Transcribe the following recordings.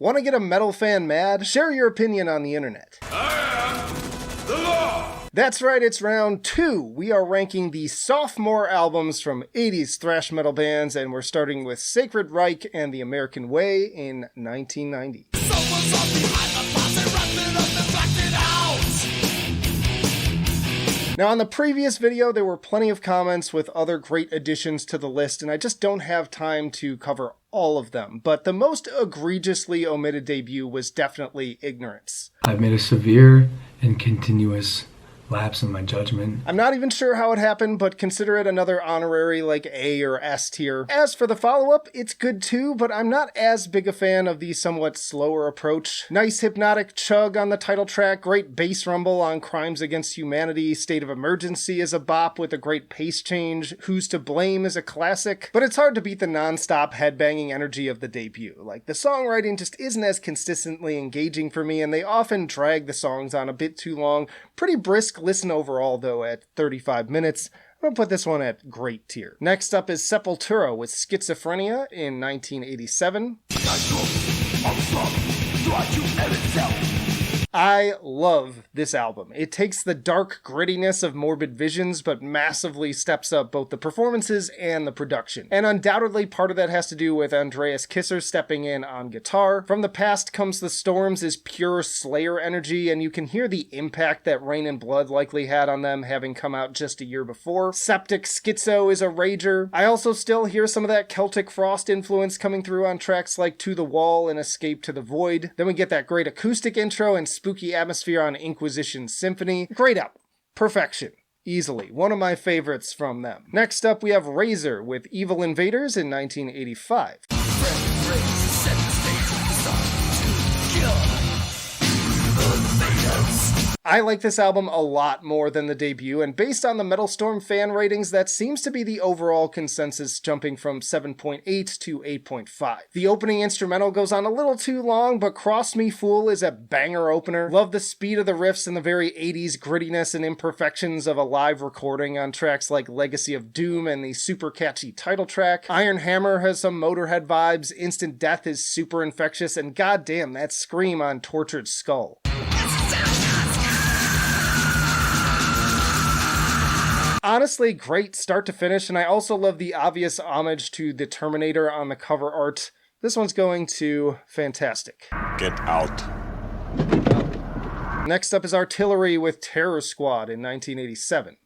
Want to get a metal fan mad? Share your opinion on the internet. I am the law! That's right, it's round 2. We are ranking the sophomore albums from 80s thrash metal bands, and we're starting with Sacred Reich and The American Way in 1990. Now, on the previous video, there were plenty of comments with other great additions to the list, and I just don't have time to cover all of them. But the most egregiously omitted debut was definitely Ignorance. I've made a severe and continuous lapse in my judgment. I'm not even sure how it happened, but consider it another honorary like A or S tier. As for the follow-up, it's good too, but I'm not as big a fan of the somewhat slower approach. Nice hypnotic chug on the title track, great bass rumble on Crimes Against Humanity, State of Emergency is a bop with a great pace change, Who's to Blame is a classic, but it's hard to beat the non-stop headbanging energy of the debut. Like, the songwriting just isn't as consistently engaging for me, and they often drag the songs on a bit too long. Pretty brisk listen overall, though, at 35 minutes. I'm gonna put this one at great tier. Next up is Sepultura with Schizophrenia in 1987. I love this album. It takes the dark grittiness of Morbid Visions, but massively steps up both the performances and the production. And undoubtedly part of that has to do with Andreas Kisser stepping in on guitar. From the Past Comes the Storms is pure Slayer energy, and you can hear the impact that Rain and Blood likely had on them, having come out just a year before. Septic Schizo is a rager. I also still hear some of that Celtic Frost influence coming through on tracks like To the Wall and Escape to the Void. Then we get that great acoustic intro and spooky atmosphere on Inquisition Symphony. Great album. Perfection. Easily. One of my favorites from them. Next up, we have Razor with Evil Invaders in 1985. I like this album a lot more than the debut, and based on the Metal Storm fan ratings, that seems to be the overall consensus, jumping from 7.8 to 8.5. The opening instrumental goes on a little too long, but Cross Me Fool is a banger opener. Love the speed of the riffs and the very 80s grittiness and imperfections of a live recording on tracks like Legacy of Doom and the super catchy title track. Iron Hammer has some Motorhead vibes, Instant Death is super infectious, and goddamn, that scream on Tortured Skull. Honestly, great start to finish, and I also love the obvious homage to the Terminator on the cover art. This one's going to fantastic. Get out. Next up is Artillery with Terror Squad in 1987.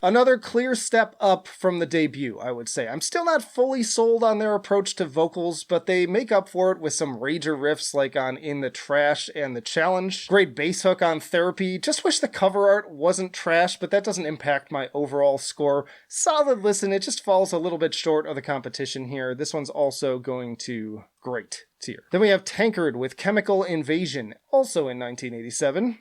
Another clear step up from the debut, I would say. I'm still not fully sold on their approach to vocals, but they make up for it with some rager riffs like on In the Trash and The Challenge. Great bass hook on Therapy. Just wish the cover art wasn't trash, but that doesn't impact my overall score. Solid listen, it just falls a little bit short of the competition here. This one's also going to great tier. Then we have Tankard with Chemical Invasion, also in 1987.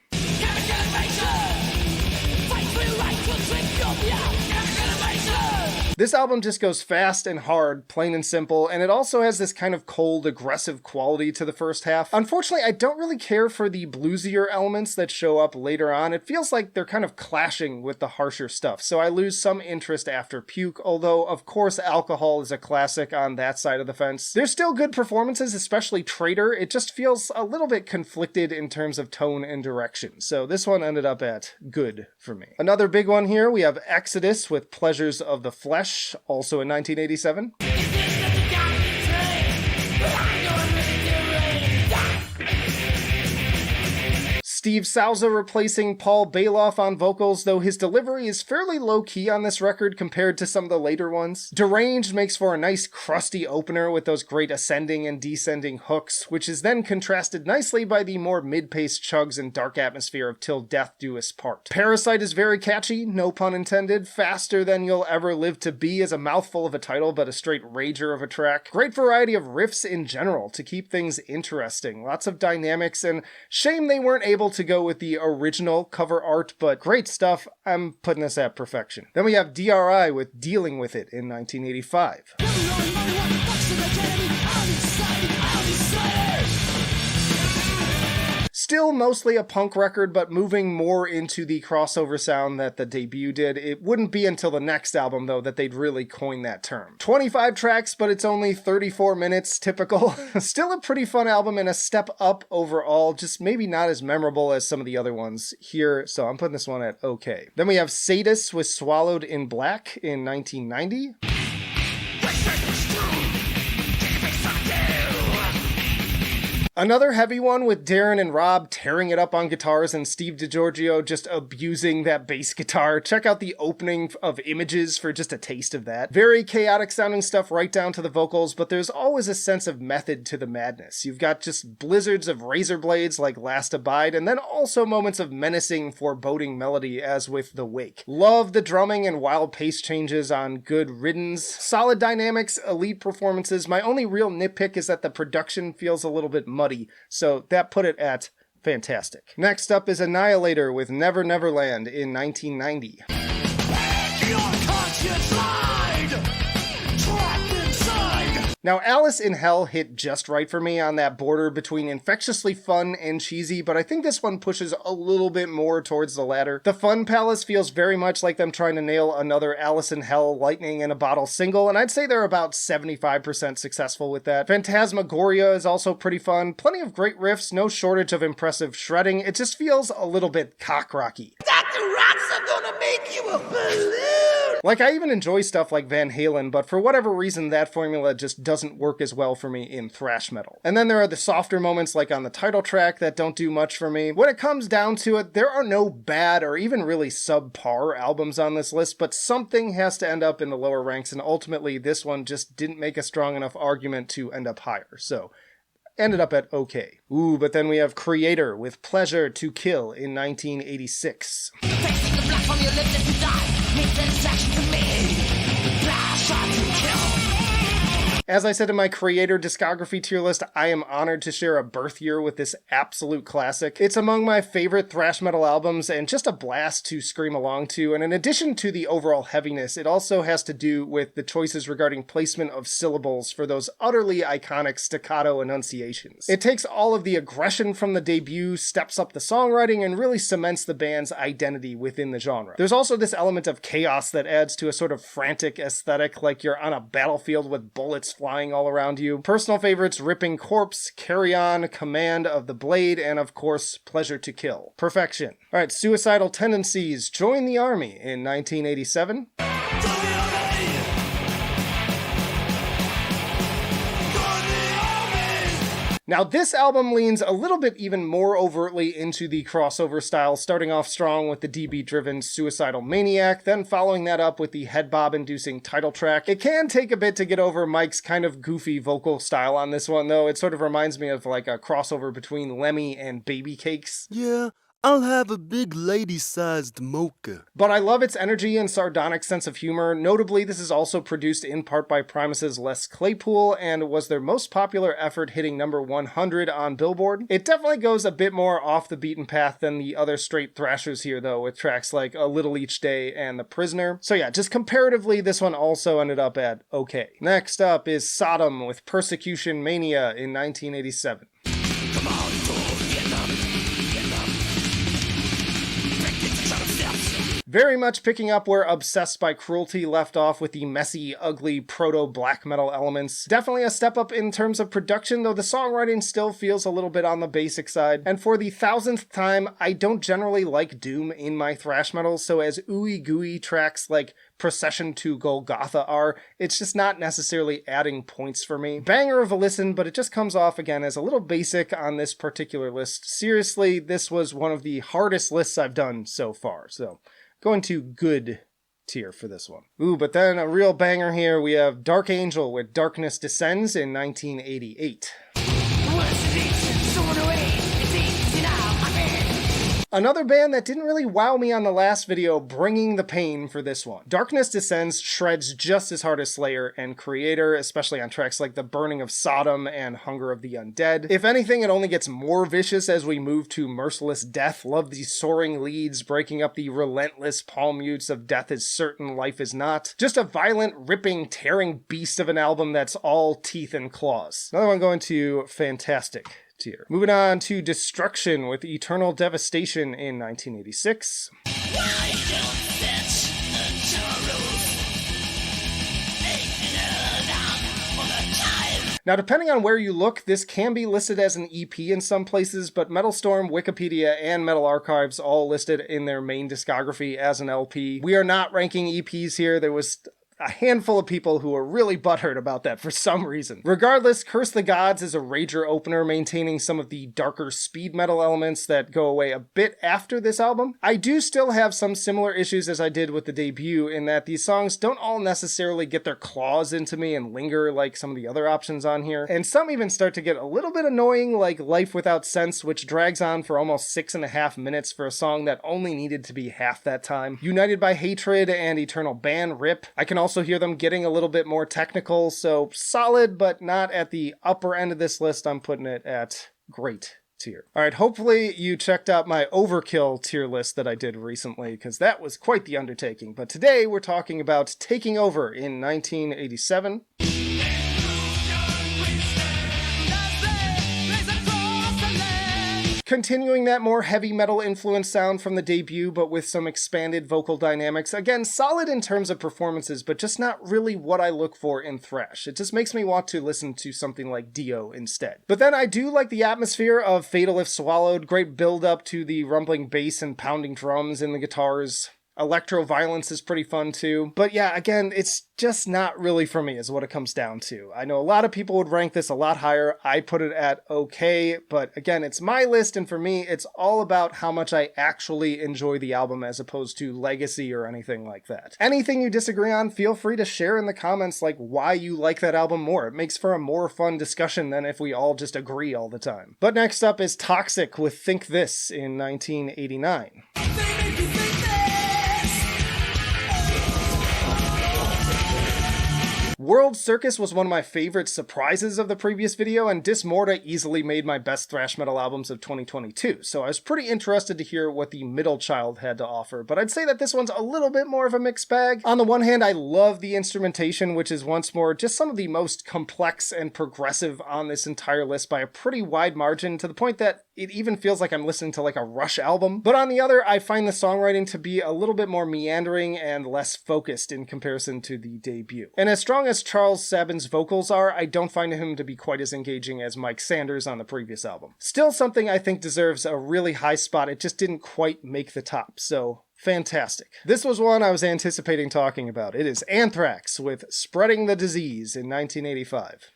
This album just goes fast and hard, plain and simple, and it also has this kind of cold, aggressive quality to the first half. Unfortunately, I don't really care for the bluesier elements that show up later on. It feels like they're kind of clashing with the harsher stuff, so I lose some interest after Puke, although, of course, Alcohol is a classic on that side of the fence. There's still good performances, especially Traitor. It just feels a little bit conflicted in terms of tone and direction, so this one ended up at good for me. Another big one here, we have Exodus with Pleasures of the Flesh, also in 1987. Steve Souza replacing Paul Bailoff on vocals, though his delivery is fairly low-key on this record compared to some of the later ones. Deranged makes for a nice crusty opener with those great ascending and descending hooks, which is then contrasted nicely by the more mid-paced chugs and dark atmosphere of Till Death Do Us Part. Parasite is very catchy, no pun intended. Faster Than You'll Ever Live to Be is a mouthful of a title, but a straight rager of a track. Great variety of riffs in general to keep things interesting. Lots of dynamics, and shame they weren't able to go with the original cover art, but great stuff. I'm putting this at perfection. Then we have DRI with Dealing With It in 1985. Still mostly a punk record, but moving more into the crossover sound that the debut did. It wouldn't be until the next album, though, that they'd really coin that term. 25 tracks, but it's only 34 minutes, typical. Still a pretty fun album and a step up overall, just maybe not as memorable as some of the other ones here, so I'm putting this one at okay. Then we have Sadus with Swallowed in Black in 1990. Another heavy one with Darren and Rob tearing it up on guitars and Steve DiGiorgio just abusing that bass guitar. Check out the opening of Images for just a taste of that. Very chaotic sounding stuff right down to the vocals, but there's always a sense of method to the madness. You've got just blizzards of razor blades like Last Abide, and then also moments of menacing, foreboding melody as with The Wake. Love the drumming and wild pace changes on Good Riddance. Solid dynamics, elite performances. My only real nitpick is that the production feels a little bit muddy, so that put it at fantastic. Next up is Annihilator with Never Neverland in 1990. Now, Alice in Hell hit just right for me on that border between infectiously fun and cheesy, but I think this one pushes a little bit more towards the latter. The Fun Palace feels very much like them trying to nail another Alice in Hell Lightning in a Bottle single, and I'd say they're about 75% successful with that. Phantasmagoria is also pretty fun. Plenty of great riffs, no shortage of impressive shredding. It just feels a little bit cock-rocky. Dr. Rocks are gonna make you a balloon! Like, I even enjoy stuff like Van Halen, but for whatever reason, that formula just doesn't work as well for me in thrash metal. And then there are the softer moments like on the title track that don't do much for me. When it comes down to it, there are no bad or even really subpar albums on this list, but something has to end up in the lower ranks, and ultimately this one just didn't make a strong enough argument to end up higher, so ended up at okay. Ooh, but then we have Kreator with Pleasure to Kill in 1986. Tasting the blood from your lips as you die. Make that attraction to me. Pleasure to kill. As I said in my Kreator discography tier list, I am honored to share a birth year with this absolute classic. It's among my favorite thrash metal albums and just a blast to scream along to, and in addition to the overall heaviness, it also has to do with the choices regarding placement of syllables for those utterly iconic staccato enunciations. It takes all of the aggression from the debut, steps up the songwriting, and really cements the band's identity within the genre. There's also this element of chaos that adds to a sort of frantic aesthetic, like you're on a battlefield with bullets flying all around you. Personal favorites: Ripping Corpse, Carry On, Command of the Blade, and of course, Pleasure to Kill. Perfection. Alright, Suicidal Tendencies, Join the Army in 1987. Now, this album leans a little bit even more overtly into the crossover style, starting off strong with the DB-driven Suicidal Maniac, then following that up with the head bob-inducing title track. It can take a bit to get over Mike's kind of goofy vocal style on this one, though. It sort of reminds me of like a crossover between Lemmy and Baby Cakes. Yeah, I'll have a big lady-sized mocha. But I love its energy and sardonic sense of humor. Notably, this is also produced in part by Primus's Les Claypool and was their most popular effort, hitting number 100 on Billboard. It definitely goes a bit more off the beaten path than the other straight thrashers here, though, with tracks like A Little Each Day and The Prisoner. So yeah, just comparatively, this one also ended up at okay. Next up is Sodom with Persecution Mania in 1987. Come on, Very much picking up where Obsessed by Cruelty left off with the messy, ugly, proto-black metal elements. Definitely a step up in terms of production, though the songwriting still feels a little bit on the basic side. And for the 1000th time, I don't generally like doom in my thrash metal, so as ooey gooey tracks like Procession to Golgotha are, it's just not necessarily adding points for me. Banger of a listen, but it just comes off again as a little basic on this particular list. Seriously, this was one of the hardest lists I've done so far, so going to good tier for this one. Ooh, but then a real banger here, we have Dark Angel with Darkness Descends in 1988. Another band that didn't really wow me on the last video, bringing the pain for this one. Darkness Descends shreds just as hard as Slayer and Kreator, especially on tracks like The Burning of Sodom and Hunger of the Undead. If anything, it only gets more vicious as we move to Merciless Death. Love these soaring leads, breaking up the relentless palm mutes of Death is Certain, Life is Not. Just a violent, ripping, tearing beast of an album that's all teeth and claws. Another one going to Fantastic tier. Moving on to Destruction with Eternal Devastation in 1986. Now, depending on where you look, this can be listed as an EP in some places, but Metal Storm, Wikipedia, and Metal Archives all listed in their main discography as an LP. We are not ranking EPs here. There was a handful of people who were really butthurt about that for some reason. Regardless, Curse the Gods is a rager opener, maintaining some of the darker speed metal elements that go away a bit after this album. I do still have some similar issues as I did with the debut, in that these songs don't all necessarily get their claws into me and linger like some of the other options on here, and some even start to get a little bit annoying, like Life Without Sense, which drags on for almost 6.5 minutes for a song that only needed to be half that time. United by Hatred and Eternal Ban, RIP. I can also hear them getting a little bit more technical, so solid, but not at the upper end of this list. I'm putting it at great tier. Alright, hopefully you checked out my Overkill tier list that I did recently, because that was quite the undertaking. But today we're talking about Taking Over in 1987. Continuing that more heavy metal influence sound from the debut, but with some expanded vocal dynamics. Again, solid in terms of performances, but just not really what I look for in thrash. It just makes me want to listen to something like Dio instead. But then I do like the atmosphere of Fatal If Swallowed, great build up to the rumbling bass and pounding drums in the guitars. Electro violence is pretty fun too. But yeah, again, it's just not really for me is what it comes down to. I know a lot of people would rank this a lot higher. I put it at okay, but again, it's my list, and for me, it's all about how much I actually enjoy the album as opposed to legacy or anything like that. Anything you disagree on, feel free to share in the comments like why you like that album more. It makes for a more fun discussion than if we all just agree all the time. But next up is Toxik with Think This in 1989. World Circus was one of my favorite surprises of the previous video, and Dismorta easily made my best thrash metal albums of 2022, so I was pretty interested to hear what the middle child had to offer, but I'd say that this one's a little bit more of a mixed bag. On the one hand, I love the instrumentation, which is once more just some of the most complex and progressive on this entire list by a pretty wide margin, to the point that it even feels like I'm listening to like a Rush album. But on the other, I find the songwriting to be a little bit more meandering and less focused in comparison to the debut. And as strong as Charles Sabin's vocals are, I don't find him to be quite as engaging as Mike Sanders on the previous album. Still something I think deserves a really high spot, it just didn't quite make the top, so fantastic. This was one I was anticipating talking about. It is Anthrax with Spreading the Disease in 1985.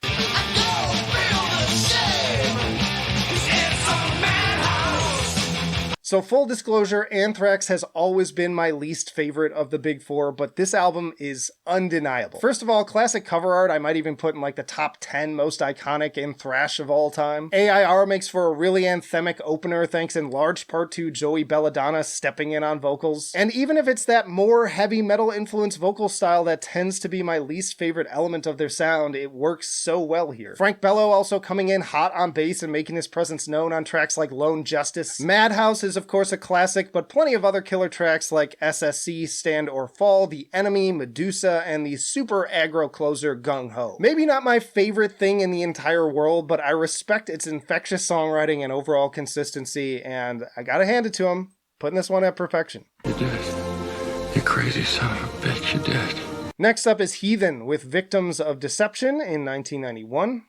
So full disclosure, Anthrax has always been my least favorite of the big four, but this album is undeniable. First of all, classic cover art I might even put in like the top 10 most iconic in thrash of all time. AIR makes for a really anthemic opener thanks in large part to Joey Belladonna stepping in on vocals. And even if it's that more heavy metal influenced vocal style that tends to be my least favorite element of their sound, it works so well here. Frank Bello also coming in hot on bass and making his presence known on tracks like Lone Justice. Madhouse is of course a classic, but plenty of other killer tracks like SSC, Stand or Fall, The Enemy, Medusa, and the super aggro closer Gung Ho. Maybe not my favorite thing in the entire world, but I respect its infectious songwriting and overall consistency, and I gotta hand it to him, putting this one at perfection. You did it. You crazy son of a bitch, you did. Next up is Heathen with Victims of Deception in 1991.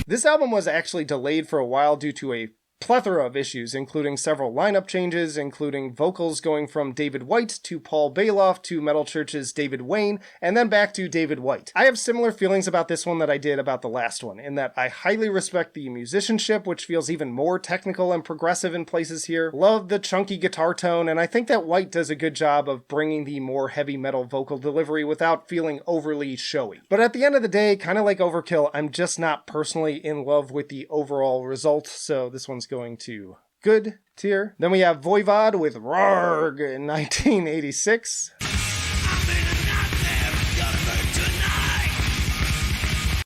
This album was actually delayed for a while due to a plethora of issues, including several lineup changes, including vocals going from David White to Paul Bailoff to Metal Church's David Wayne, and then back to David White. I have similar feelings about this one that I did about the last one, in that I highly respect the musicianship, which feels even more technical and progressive in places here. Love the chunky guitar tone, and I think that White does a good job of bringing the more heavy metal vocal delivery without feeling overly showy. But at the end of the day, kind of like Overkill, I'm just not personally in love with the overall result, so this one's going to good tier. Then we have Voivod with Rrröööaaarrr in 1986.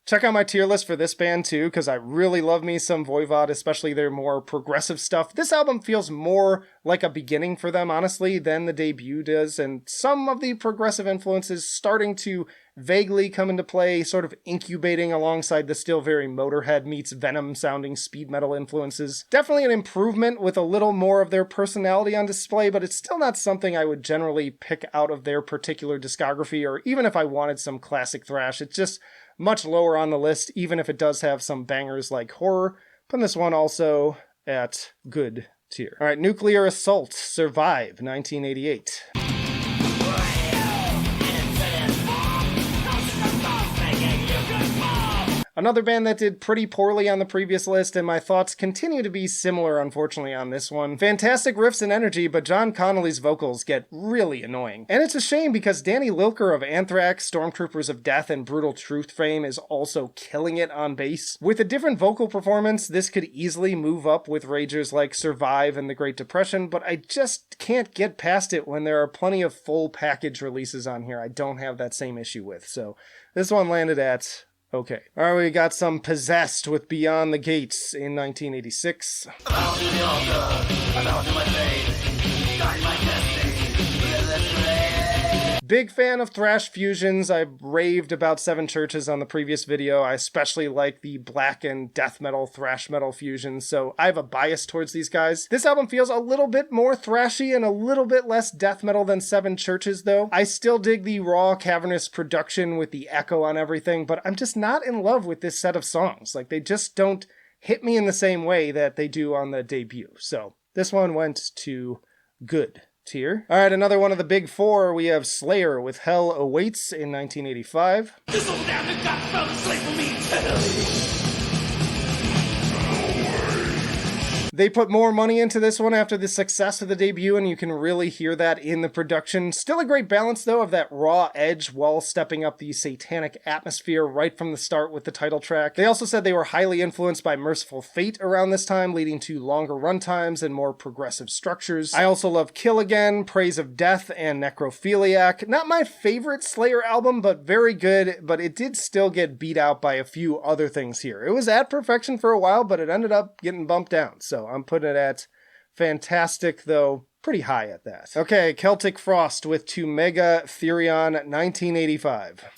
Check out my tier list for this band too, because I really love me some Voivod, especially their more progressive stuff. This album feels more like a beginning for them, honestly, than the debut does, and some of the progressive influences starting to vaguely come into play, sort of incubating alongside the still very Motorhead meets Venom sounding speed metal influences. Definitely an improvement with a little more of their personality on display, but it's still not something I would generally pick out of their particular discography, or even if I wanted some classic thrash. It's just much lower on the list, even if it does have some bangers like Horror. Putting this one also at good tier. Alright, Nuclear Assault, Survive, 1988. Another band that did pretty poorly on the previous list, and my thoughts continue to be similar, unfortunately, on this one. Fantastic riffs and energy, but John Connolly's vocals get really annoying. And it's a shame because Danny Lilker of Anthrax, Stormtroopers of Death, and Brutal Truth fame is also killing it on bass. With a different vocal performance, this could easily move up with ragers like Survive and the Great Depression, but I just can't get past it when there are plenty of full package releases on here I don't have that same issue with. So this one landed at okay. Alright, we got some Possessed with Beyond the Gates in 1986. Big fan of thrash fusions. I raved about Seven Churches on the previous video. I especially like the black and death metal, thrash metal fusions, so I have a bias towards these guys. This album feels a little bit more thrashy and a little bit less death metal than Seven Churches, though. I still dig the raw, cavernous production with the echo on everything, but I'm just not in love with this set of songs. Like, they just don't hit me in the same way that they do on the debut. So this one went to good tier. Alright, another one of the big four. We have Slayer with Hell Awaits in 1985. This old damn God fell asleep for me eternally. They put more money into this one after the success of the debut, and you can really hear that in the production. Still a great balance, though, of that raw edge while stepping up the satanic atmosphere right from the start with the title track. They also said they were highly influenced by Merciful Fate around this time, leading to longer runtimes and more progressive structures. I also love Kill Again, Praise of Death, and Necrophiliac. Not my favorite Slayer album, but very good, but it did still get beat out by a few other things here. It was at perfection for a while, but it ended up getting bumped down, so I'm putting it at fantastic, though pretty high at that. Okay, Celtic Frost with To Mega Therion, 1985.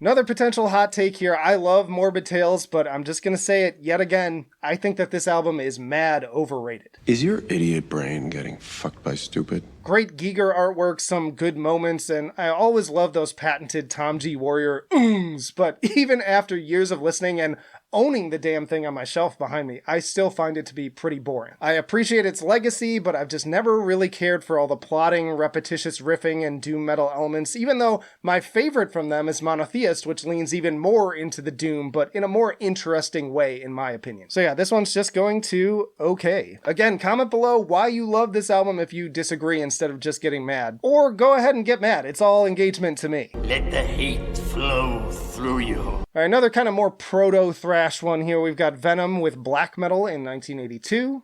Another potential hot take here. I love Morbid Tales, but I'm just gonna say it yet again. I think that this album is mad overrated. Is your idiot brain getting fucked by stupid? Great Giger artwork, some good moments, and I always love those patented Tom G. Warrior ooms, but even after years of listening and owning the damn thing on my shelf behind me, I still find it to be pretty boring. I appreciate its legacy, but I've just never really cared for all the plotting, repetitious riffing, and doom metal elements, even though my favorite from them is Monotheist, which leans even more into the doom, but in a more interesting way, in my opinion. So yeah, this one's just going to okay. Again, comment below why you love this album if you disagree instead of just getting mad. Or go ahead and get mad. It's all engagement to me. Let the hate flow through you. Alright, another kind of more proto-thrash one here. We've got Venom with Black Metal in 1982.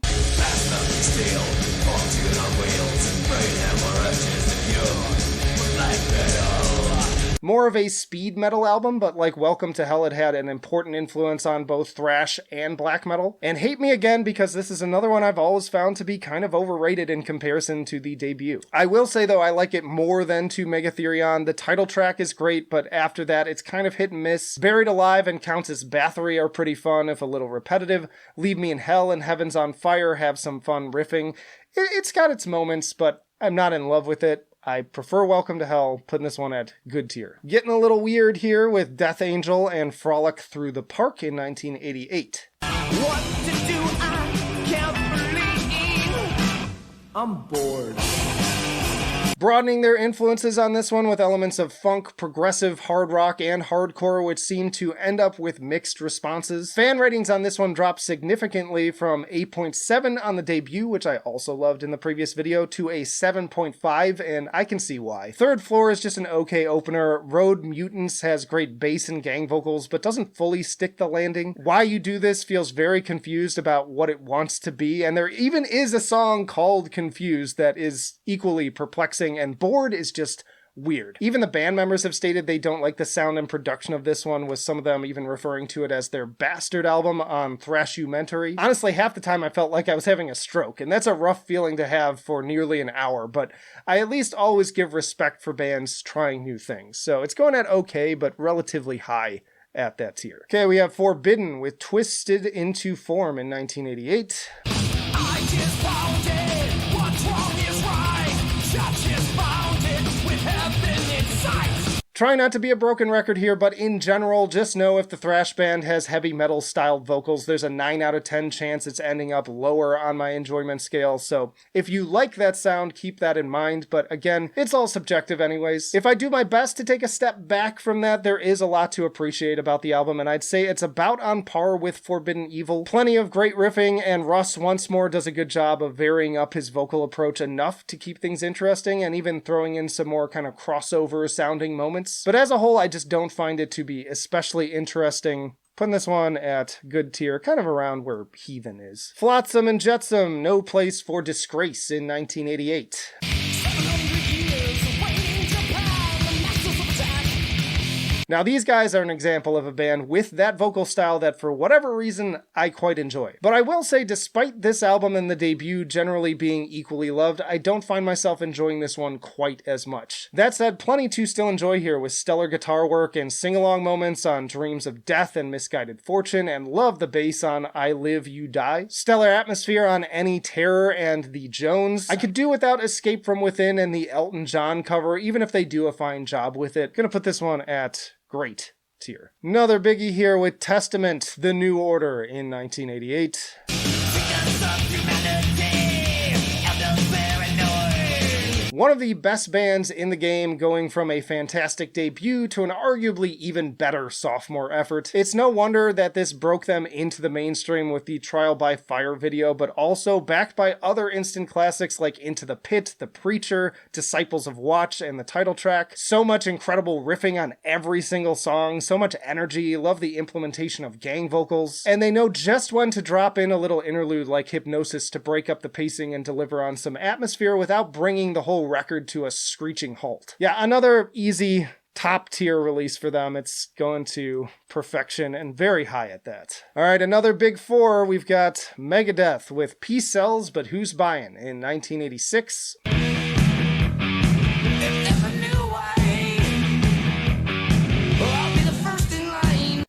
More of a speed metal album, but like Welcome to Hell, it had an important influence on both thrash and black metal. And hate me again, because this is another one I've always found to be kind of overrated in comparison to the debut. I will say, though, I like it more than To Mega Therion. The title track is great, but after that, it's kind of hit and miss. Buried Alive and Countess Bathory are pretty fun, if a little repetitive. Leave Me in Hell and Heaven's on Fire have some fun riffing. It's got its moments, but I'm not in love with it. I prefer Welcome to Hell, putting this one at good tier. Getting a little weird here with Death Angel and Frolic Through the Park in 1988. What to do, I can't believe. I'm bored. Broadening their influences on this one with elements of funk, progressive, hard rock, and hardcore, which seem to end up with mixed responses. Fan ratings on this one dropped significantly from 8.7 on the debut, which I also loved in the previous video, to a 7.5, and I can see why. Third Floor is just an okay opener. Road Mutants has great bass and gang vocals, but doesn't fully stick the landing. Why You Do This feels very confused about what it wants to be, and there even is a song called Confused that is equally perplexing, and Bored is just weird. Even the band members have stated they don't like the sound and production of this one, with some of them even referring to it as their bastard album on THRASH. Honestly, half the time I felt like I was having a stroke, and that's a rough feeling to have for nearly an hour, but I at least always give respect for bands trying new things. So it's going at okay, but relatively high at that tier. Okay, we have Forbidden with Twisted Into Form in 1988. I just found it. What's wrong is right. Just found it with heaven in sight. Try not to be a broken record here, but in general, just know if the thrash band has heavy metal styled vocals, there's a 9 out of 10 chance it's ending up lower on my enjoyment scale. So if you like that sound, keep that in mind. But again, it's all subjective anyways. If I do my best to take a step back from that, there is a lot to appreciate about the album, and I'd say it's about on par with Forbidden Evil. Plenty of great riffing, and Russ once more does a good job of varying up his vocal approach enough to keep things interesting, and even throwing in some more kind of crossover sounding moments. But as a whole, I just don't find it to be especially interesting. Putting this one at good tier, kind of around where Heathen is. Flotsam and Jetsam, No Place for Disgrace in 1988. 700 years awaiting Japan, the masters of attack. Now these guys are an example of a band with that vocal style that for whatever reason I quite enjoy. But I will say, despite this album and the debut generally being equally loved, I don't find myself enjoying this one quite as much. That said, plenty to still enjoy here, with stellar guitar work and sing-along moments on Dreams of Death and Misguided Fortune, and love the bass on I Live, You Die. Stellar atmosphere on Any Terror and The Jones. I could do without Escape from Within and the Elton John cover, even if they do a fine job with it. Gonna put this one at great tier. Another biggie here with Testament, The New Order in 1988. One of the best bands in the game, going from a fantastic debut to an arguably even better sophomore effort. It's no wonder that this broke them into the mainstream with the Trial by Fire video, but also backed by other instant classics like Into the Pit, The Preacher, Disciples of Watch, and the title track. So much incredible riffing on every single song, so much energy, love the implementation of gang vocals, and they know just when to drop in a little interlude like Hypnosis to break up the pacing and deliver on some atmosphere without bringing the whole record to a screeching halt. Yeah, another easy top tier release for them. It's going to perfection and very high at that. All right, another big four. We've got Megadeth with Peace Sells, But Who's Buying in 1986.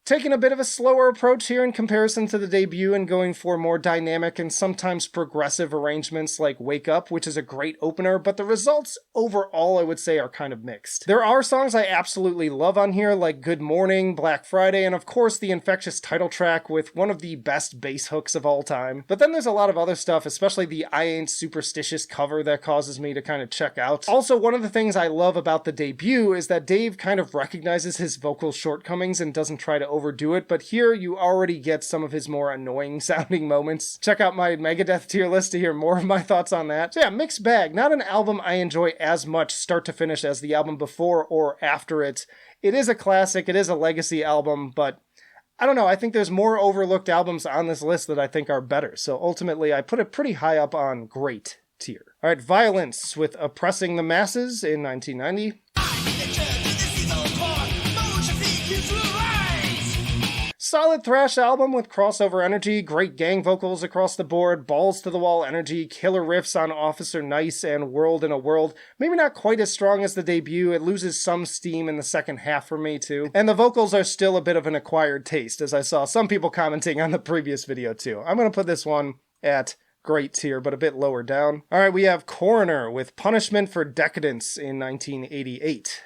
Taking a bit of a slower approach here in comparison to the debut and going for more dynamic and sometimes progressive arrangements like Wake Up, which is a great opener, but the results overall I would say are kind of mixed. There are songs I absolutely love on here, like Good Morning, Black Friday, and of course the infectious title track with one of the best bass hooks of all time. But then there's a lot of other stuff, especially the I Ain't Superstitious cover that causes me to kind of check out. Also, one of the things I love about the debut is that Dave kind of recognizes his vocal shortcomings and doesn't try to overdo it, but here you already get some of his more annoying sounding moments. Check out my Megadeth tier list to hear more of my thoughts on that. So yeah, mixed bag. Not an album I enjoy as much start to finish as the album before or after it. It is a classic, it is a legacy album, but I don't know, I think there's more overlooked albums on this list that I think are better, so ultimately I put it pretty high up on great tier. Alright, Vio-lence with Oppressing the Masses in 1990. Solid thrash album with crossover energy, great gang vocals across the board, balls to the wall energy, killer riffs on Officer Nice and World in a World. Maybe not quite as strong as the debut, it loses some steam in the second half for me too. And the vocals are still a bit of an acquired taste, as I saw some people commenting on the previous video too. I'm gonna put this one at great tier, but a bit lower down. Alright, we have Coroner with Punishment for Decadence in 1988.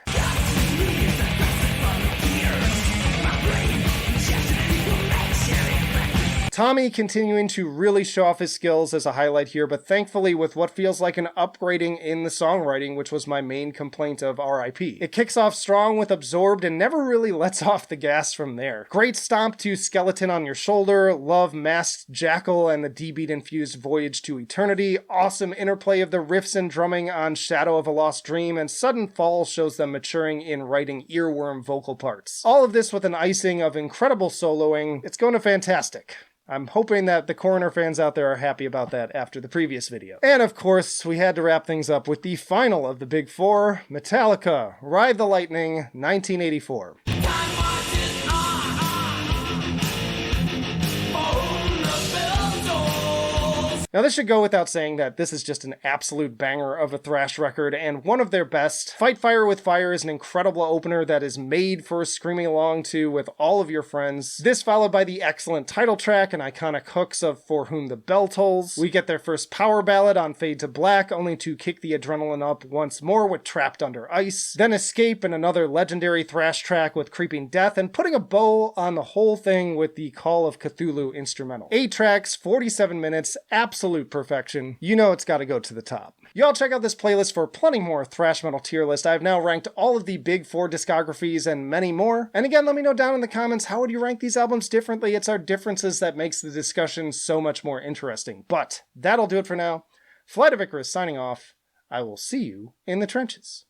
Tommy continuing to really show off his skills as a highlight here, but thankfully with what feels like an upgrading in the songwriting, which was my main complaint of RIP. It kicks off strong with Absorbed and never really lets off the gas from there. Great stomp to Skeleton on Your Shoulder, love Masked Jackal and the D-beat infused Voyage to Eternity, awesome interplay of the riffs and drumming on Shadow of a Lost Dream, and Sudden Fall shows them maturing in writing earworm vocal parts. All of this with an icing of incredible soloing. It's going to fantastic. I'm hoping that the Coroner fans out there are happy about that after the previous video. And of course, we had to wrap things up with the final of the big four, Metallica, Ride the Lightning, 1984. Now this should go without saying that this is just an absolute banger of a thrash record and one of their best. Fight Fire with Fire is an incredible opener that is made for screaming along to with all of your friends. This followed by the excellent title track and iconic hooks of For Whom the Bell Tolls. We get their first power ballad on Fade to Black, only to kick the adrenaline up once more with Trapped Under Ice. Then Escape and another legendary thrash track with Creeping Death, and putting a bow on the whole thing with the Call of Cthulhu instrumental. 8 tracks, 47 minutes, absolute perfection. You know it's gotta go to the top. Y'all check out this playlist for plenty more thrash metal tier list. I've now ranked all of the big four discographies and many more. And again, let me know down in the comments, how would you rank these albums differently? It's our differences that makes the discussion so much more interesting. But that'll do it for now. Flight of Icarus signing off. I will see you in the trenches.